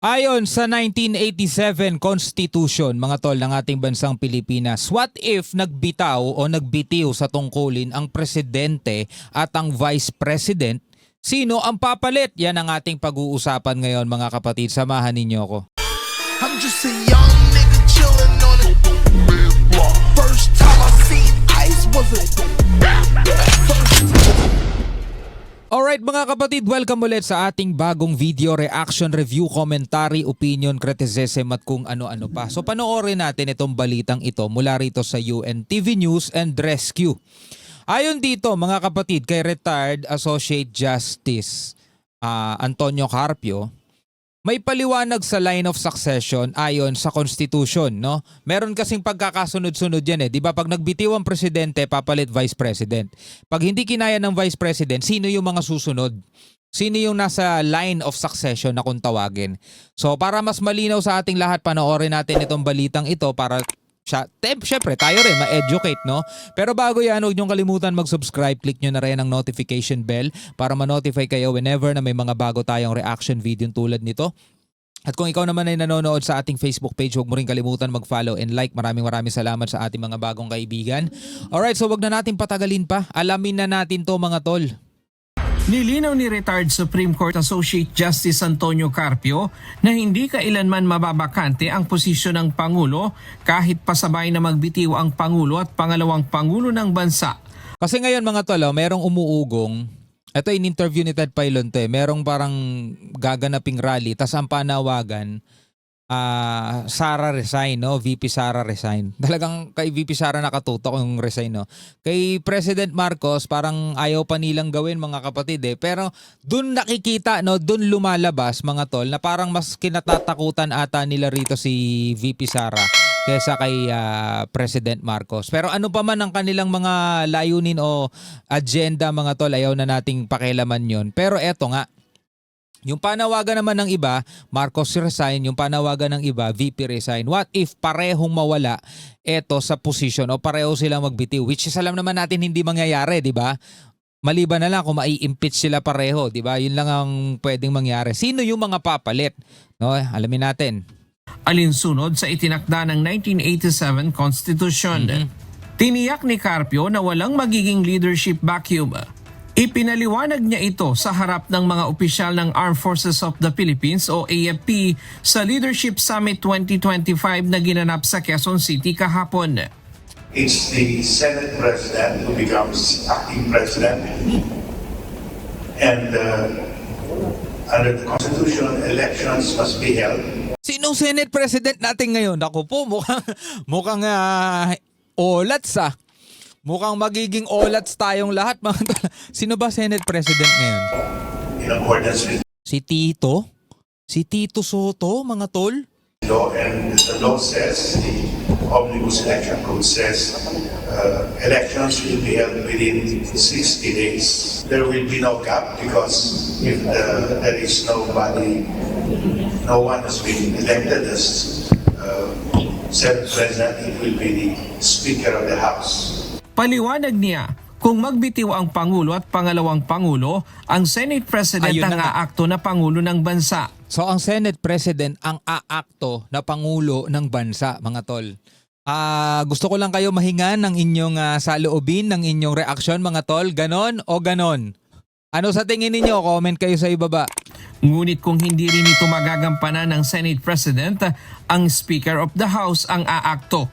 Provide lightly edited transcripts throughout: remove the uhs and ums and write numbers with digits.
Ayon sa 1987 Constitution, mga tol, ng ating bansang Pilipinas, what if nagbitaw o nagbitiw sa tungkulin ang presidente at ang vice president? Sino ang papalit? Yan ang ating pag-uusapan ngayon, mga kapatid. Samahan ninyo ako. I'm just a young nigga chillin' on it. First time I seen ice was a Alright mga kapatid, welcome ulit sa ating bagong video, reaction, review, commentary, opinion, criticism at kung ano-ano pa. So panoorin natin itong balitang ito mula rito sa UNTV News and Rescue. Ayon dito mga kapatid kay retired Associate Justice Antonio Carpio, may paliwanag sa line of succession ayon sa Constitution, no? Meron kasing pagkakasunod-sunod yan eh. 'Di ba? Pag nagbitiw ang presidente, papalit vice president. Pag hindi kinaya ng vice president, sino yung mga susunod? Sino yung nasa line of succession na kung tawagin? So, para mas malinaw sa ating lahat, panoorin natin itong balitang ito para syempre tayo rin ma-educate, no? Pero bago yan, huwag niyong kalimutan mag-subscribe. Click nyo na rin ang notification bell para ma-notify kayo whenever na may mga bago tayong reaction video tulad nito. At kung ikaw naman ay nanonood sa ating Facebook page, huwag mo rin kalimutan mag-follow and like. Maraming salamat sa ating mga bagong kaibigan. Alright, so wag na natin patagalin pa. Alamin na natin to mga tol. Nilinaw ni retired Supreme Court Associate Justice Antonio Carpio na hindi kailanman mababakante ang posisyon ng Pangulo kahit pasabay na magbitiw ang Pangulo at pangalawang Pangulo ng bansa. Kasi ngayon mga tol, merong umuugong. Ito in interview ni Ted Pailonte, merong parang gaganaping rally, tas ang panawagan, Sara resign, no? VP Sara resign. Talagang kay VP Sara nakatutok yung resign, no? Kay President Marcos parang ayaw pa nilang gawin mga kapatid eh. Pero dun nakikita, no? Dun lumalabas mga tol na parang mas kinatatakutan ata nila rito si VP Sara kaysa kay President Marcos. Pero ano pa man ang kanilang mga layunin o agenda mga tol, ayaw na nating pakialaman yon. Pero eto nga, yung panawagan naman ng iba, Marcos resign. Yung panawagan ng iba, VP resign. What if parehong mawala eto sa position o pareho silang magbitiw? Which is alam naman natin hindi mangyayari, di ba? Maliban na lang kung mai-impeach sila pareho, di ba? Yun lang ang pwedeng mangyari. Sino yung mga papalit? No, alamin natin. Alinsunod sa itinakda ng 1987 Constitution. Tiniyak ni Carpio na walang magiging leadership vacuum. Ipinaliwanag niya ito sa harap ng mga opisyal ng Armed Forces of the Philippines o AFP sa Leadership Summit 2025 na ginanap sa Quezon City kahapon. It's the Senate President who becomes acting President. And under the Constitution, elections must be held. Sinong Senate President natin ngayon? Ako po, mukhang olats ah. Mukhang magiging olats tayong lahat. Sino ba Senate President ngayon? In accordance with Si Tito? Si Tito Soto, mga tol? law, and the law says, the Omnibus Election Code says, elections will be held within 60 days. There will be no gap because if there is nobody, no one has been elected as Senate President, it will be the Speaker of the House. Paliwanag niya, kung magbitiw ang Pangulo at pangalawang Pangulo, ang Senate President Ayun ang na nga. aakto na Pangulo ng bansa. So ang Senate President ang aakto na Pangulo ng bansa, mga tol. Gusto ko lang kayo mahingan ng inyong saloobin, ng inyong reaksyon, mga tol. Ganon o ganon? Ano sa tingin ninyo? Comment kayo sa ibaba. Ngunit kung hindi rin ito magagampanan ng Senate President, ang Speaker of the House ang aakto.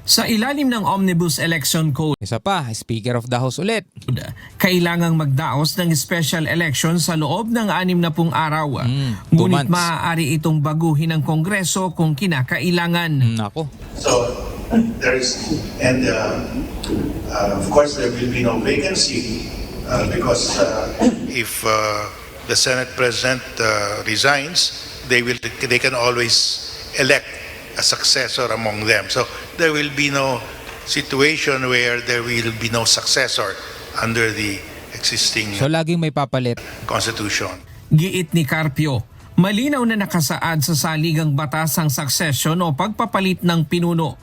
Sa ilalim ng Omnibus Election Code, Isa pa, Speaker of the House ulit. kailangang magdaos ng special election sa loob ng 60 araw. 2 Ngunit months. maaari itong baguhin ng Kongreso kung kinakailangan. Nako. So there is, and of course there will be no vacancy because if the Senate President resigns, they can always elect a successor among them. So there will be no situation where there will be no successor under the existing So laging may papalit. Constitution. Giit ni Carpio, malinaw na nakasaad sa saligang batas ang succession o pagpapalit ng pinuno.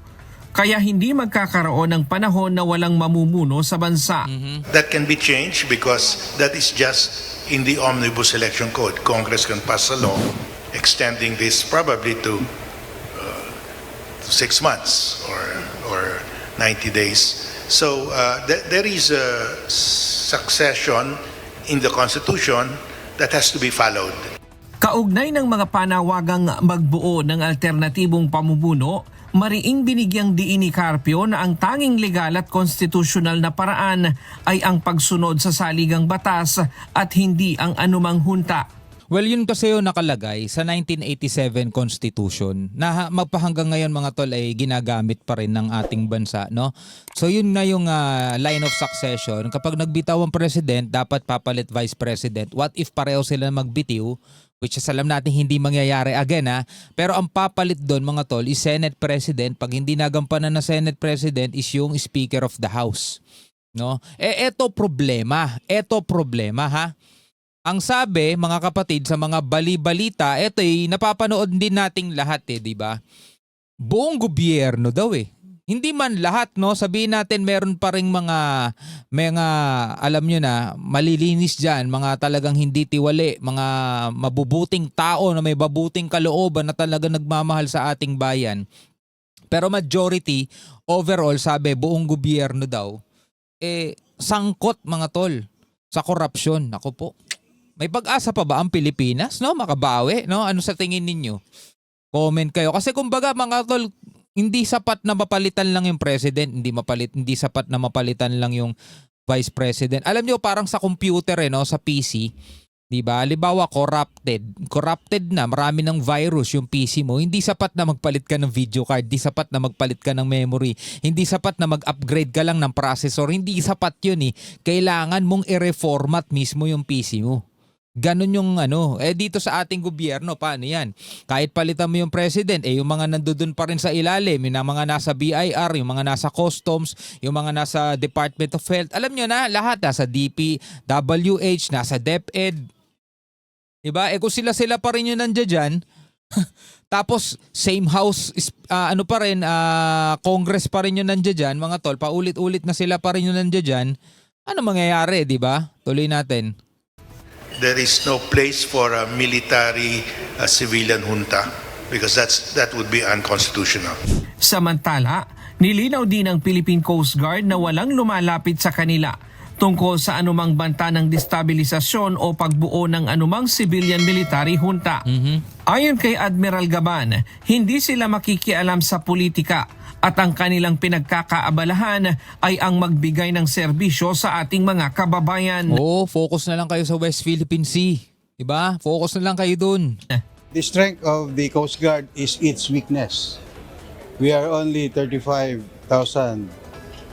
Kaya hindi magkakaroon ng panahon na walang mamumuno sa bansa. That can be changed because that is just in the Omnibus Election Code. Congress can pass a law extending this probably to 6 months or 90 days. So there is a succession in the Constitution that has to be followed. Kaugnay ng mga panawagang magbuo ng alternatibong pamumuno, mariing binigyang diin ni Carpio na ang tanging legal at konstitusyonal na paraan ay ang pagsunod sa saligang batas at hindi ang anumang hunta. Well, yun kasi yung nakalagay sa 1987 Constitution na magpahanggang ngayon mga tol ay ginagamit pa rin ng ating bansa, no? So yun na yung line of succession. Kapag nagbitaw ang president, dapat papalit vice president. What if pareho sila magbitiw? Which is alam natin hindi mangyayari again Pero ang papalit doon mga tol is Senate President. Pag hindi nagampanan na Senate President is yung Speaker of the House, no? Eto problema ha. Ang sabi, mga kapatid, sa mga bali-balita, eto'y napapanood din nating lahat di ba? Buong gobyerno daw Hindi man lahat, no? Sabihin natin meron pa ring mga alam nyo na, malilinis dyan, mga talagang hindi tiwali, mga mabubuting tao na may babuting kalooban na talaga nagmamahal sa ating bayan. Pero majority, overall, sabi, buong gobyerno daw, sangkot mga tol sa korupsyon. Ako po. May pag-asa pa ba ang Pilipinas, no? Makabawi, no? Ano sa tingin ninyo? Comment kayo. Kasi kumbaga mga tol, hindi sapat na mapalitan lang yung president, hindi sapat na mapalitan lang yung vice president. Alam niyo parang sa computer no, sa PC, 'di ba? Halimbawa corrupted na, marami ng virus yung PC mo. Hindi sapat na magpalit ka ng video card, hindi sapat na magpalit ka ng memory, hindi sapat na mag-upgrade ka lang ng processor. Hindi sapat 'yun Kailangan mong i-reformat mismo yung PC mo. Ganon yung dito sa ating gobyerno, paano yan? Kahit palitan mo yung president, yung mga nandoon pa rin sa ilalim, yung mga nasa BIR, yung mga nasa customs, yung mga nasa Department of Health, alam nyo na, lahat nasa DPWH, nasa DepEd. Diba? Kung sila pa rin yung nandiyan dyan, tapos same house, pa rin, Congress pa rin yung nandiyan dyan, mga tol, paulit-ulit na sila pa rin yung nandiyan dyan, ano mangyayari, diba? Tuloy natin. There is no place for a military civilian junta because that would be unconstitutional. Samantala, nilinaw din ng Philippine Coast Guard na walang lumalapit sa kanila tungkol sa anumang banta ng destabilisasyon o pagbuo ng anumang civilian military junta. Ayon kay Admiral Gaban, hindi sila makikialam sa politika at ang kanilang pinagkakaabalahan ay ang magbigay ng serbisyo sa ating mga kababayan. Focus na lang kayo sa West Philippine Sea. Diba? Focus na lang kayo dun. The strength of the Coast Guard is its weakness. We are only 35,000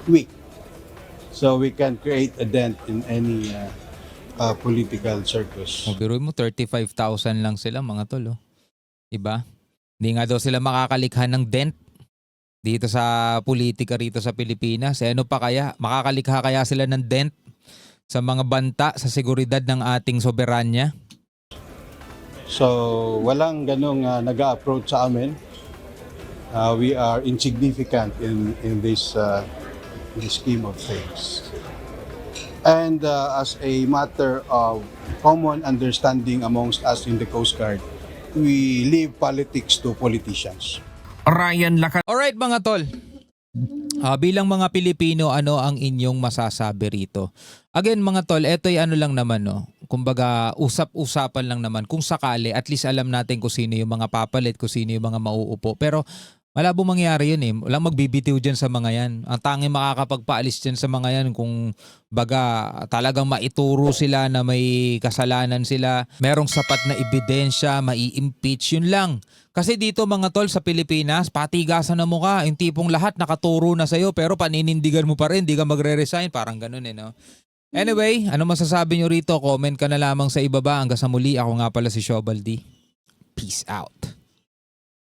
weak. So we can create a dent in any political circus. Biruin mo, 35,000 lang sila mga tol. Diba? Hindi nga daw sila makakalikha ng dent dito sa politika rito sa Pilipinas. Ano pa kaya? Makakalikha kaya sila ng dent sa mga banta sa seguridad ng ating soberanya? So walang ganong nag-a-approach sa amin. We are insignificant in this scheme of things. And as a matter of common understanding amongst us in the Coast Guard, we leave politics to politicians. Ryan Lacat. Alright mga tol, bilang mga Pilipino, ano ang inyong masasabi rito? Again mga tol, eto'y lang naman kumbaga usap-usapan lang naman. Kung sakali, at least alam natin kung sino yung mga papalit, kung sino yung mga mauupo. Pero malabo mangyari yun Walang magbibitiw dyan sa mga yan. Ang tanging makakapagpaalis dyan sa mga yan kung baga talagang maituro sila na may kasalanan sila, merong sapat na ebidensya, mai-impeach, yun lang. Kasi dito mga tol sa Pilipinas, patigasan na mukha, yung tipong lahat nakaturo na sa'yo pero paninindigan mo pa rin, di ka magre-resign, parang ganun no? Anyway, ano masasabi nyo rito? Comment ka na lamang sa ibaba. Hanggang sa muli, ako nga pala si Shobaldi. Peace out.